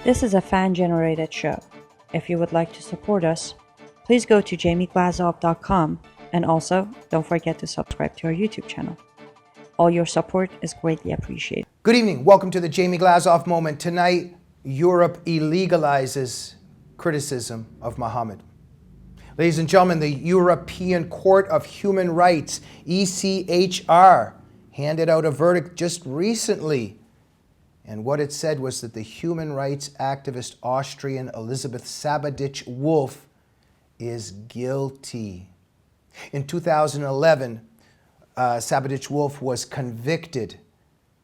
This is a fan-generated show. If you would like to support us, please go to jamieglazov.com and also don't forget to subscribe to our YouTube channel. All your support is greatly appreciated. Good evening. Welcome to the Jamie Glazov Moment. Tonight, Europe illegalizes criticism of Mohammed. Ladies and gentlemen, the European Court of Human Rights, ECHR, handed out a verdict just recently. And what it said was that the human rights activist Austrian Elisabeth Sabadich-Wolf is guilty. In 2011, Sabadich-Wolf was convicted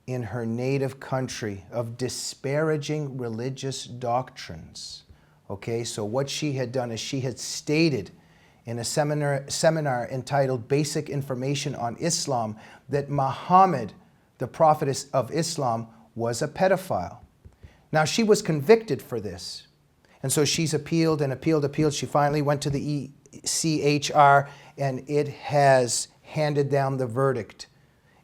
in her native country of disparaging religious doctrines. Okay, so what she had done is she had stated in a seminar entitled Basic Information on Islam that Muhammad, the prophet of Islam, was a pedophile. Now, she was convicted for this. And so she's appealed and appealed. She finally went to the ECHR, and it has handed down the verdict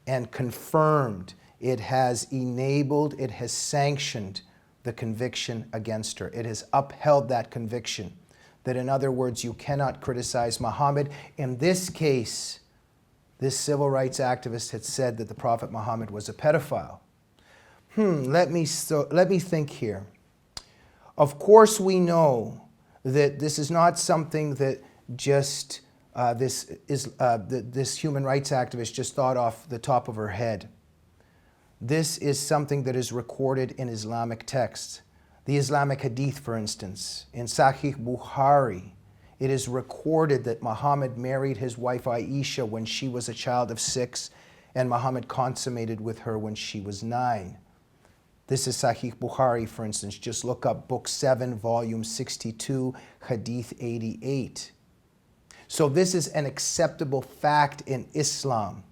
and confirmed, it has enabled, it has sanctioned the conviction against her. It has upheld that conviction. That, in other words, you cannot criticize Muhammad. In this case, this civil rights activist had said that the Prophet Muhammad was a pedophile. Let me think here. Of course, we know that this is not something that just this human rights activist just thought off the top of her head. This is something that is recorded in Islamic texts. The Islamic Hadith, for instance, in Sahih Bukhari, it is recorded that Muhammad married his wife Aisha when she was a child of 6, and Muhammad consummated with her when she was 9. This is Sahih Bukhari, for instance. Just look up Book 7, Volume 62, Hadith 88. So this is an acceptable fact in Islam.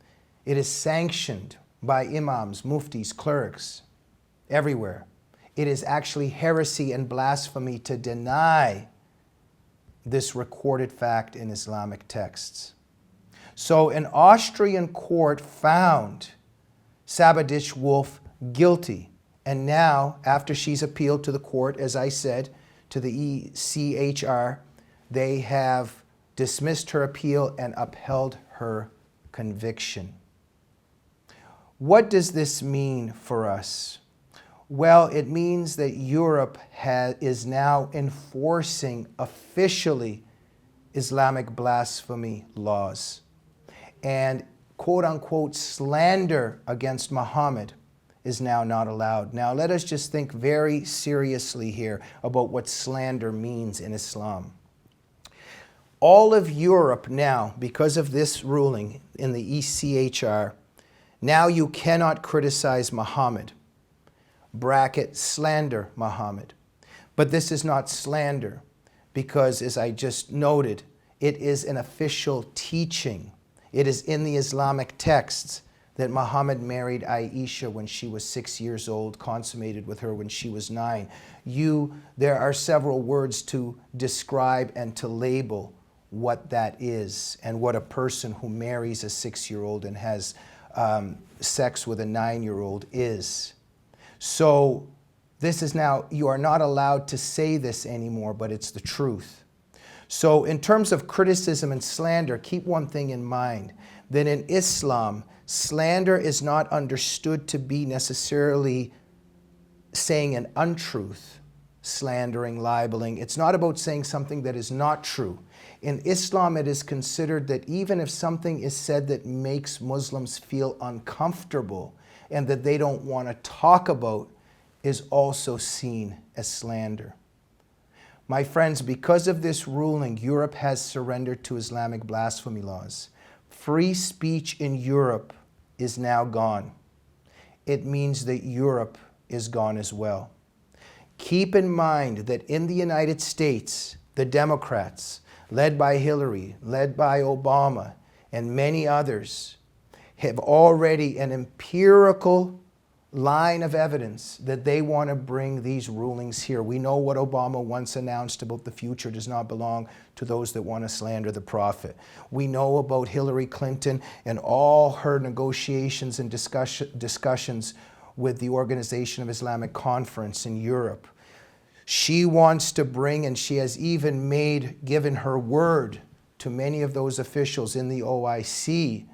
It is sanctioned by imams, muftis, clerics, everywhere. It is actually heresy and blasphemy to deny this recorded fact in Islamic texts. So an Austrian court found Sabadich-Wolf guilty. And now, after she's appealed to the court, as I said, to the ECHR, they have dismissed her appeal and upheld her conviction. What does this mean for us? Well, it means that Europe is now enforcing officially Islamic blasphemy laws. And quote-unquote slander against Muhammad is now not allowed. Now, let us just think very seriously here about what slander means in Islam. All of Europe now, because of this ruling in the ECHR, now you cannot criticize Muhammad. Bracket, slander Muhammad. But this is not slander because, as I just noted, it is an official teaching. It is in the Islamic texts that Muhammad married Aisha when she was 6 years old, consummated with her when she was 9. There are several words to describe and to label what that is and what a person who marries a 6-year-old and has sex with a 9-year-old is. So this is now, you are not allowed to say this anymore, but it's the truth. So in terms of criticism and slander, keep one thing in mind, that in Islam, slander is not understood to be necessarily saying an untruth, slandering, libeling. It's not about saying something that is not true. In Islam, it is considered that even if something is said that makes Muslims feel uncomfortable and that they don't want to talk about, is also seen as slander. My friends, because of this ruling, Europe has surrendered to Islamic blasphemy laws. Free speech in Europe is now gone. It means that Europe is gone as well. Keep in mind that in the United States, the Democrats, led by Hillary, led by Obama, and many others, have already an empirical line of evidence that they want to bring these rulings here. We know what Obama once announced about the future does not belong to those that want to slander the prophet. We know about Hillary Clinton and all her negotiations and discussions with the Organization of Islamic Conference in Europe. She wants to bring, and she has even given her word to many of those officials in the OIC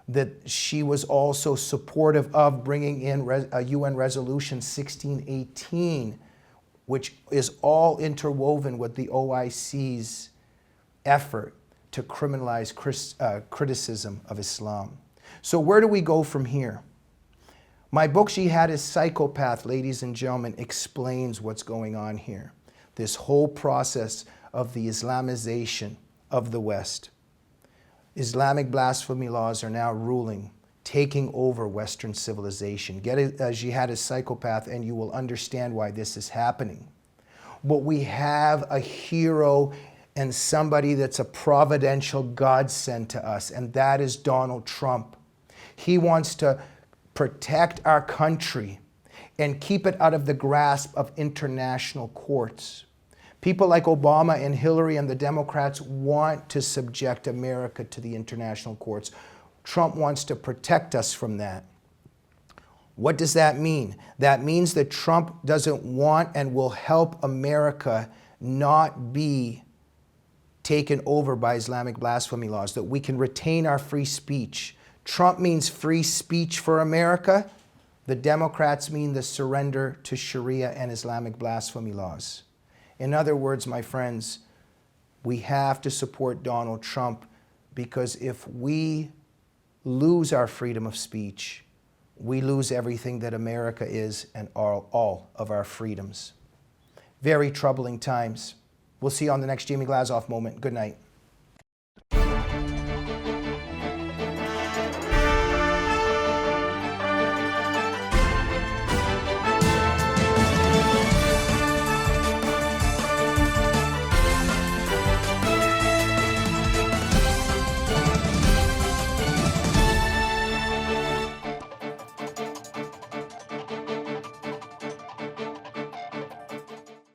that she was also supportive of bringing in a UN Resolution 1618, which is all interwoven with the OIC's effort to criminalize criticism of Islam. So where do we go from here? My book, Jihad is Psychopath, ladies and gentlemen, explains what's going on here. This whole process of the Islamization of the West. Islamic blasphemy laws are now ruling, taking over Western civilization. Get a Jihad is Psychopath and you will understand why this is happening. But we have a hero and somebody that's a providential godsend to us, and that is Donald Trump. He wants to protect our country and keep it out of the grasp of international courts. People like Obama and Hillary and the Democrats want to subject America to the international courts. Trump wants to protect us from that. What does that mean? That means that Trump doesn't want and will help America not be taken over by Islamic blasphemy laws, that we can retain our free speech. Trump means free speech for America. The Democrats mean the surrender to Sharia and Islamic blasphemy laws. In other words, my friends, we have to support Donald Trump, because if we lose our freedom of speech, we lose everything that America is and all of our freedoms. Very troubling times. We'll see you on the next Jamie Glazov moment. Good night.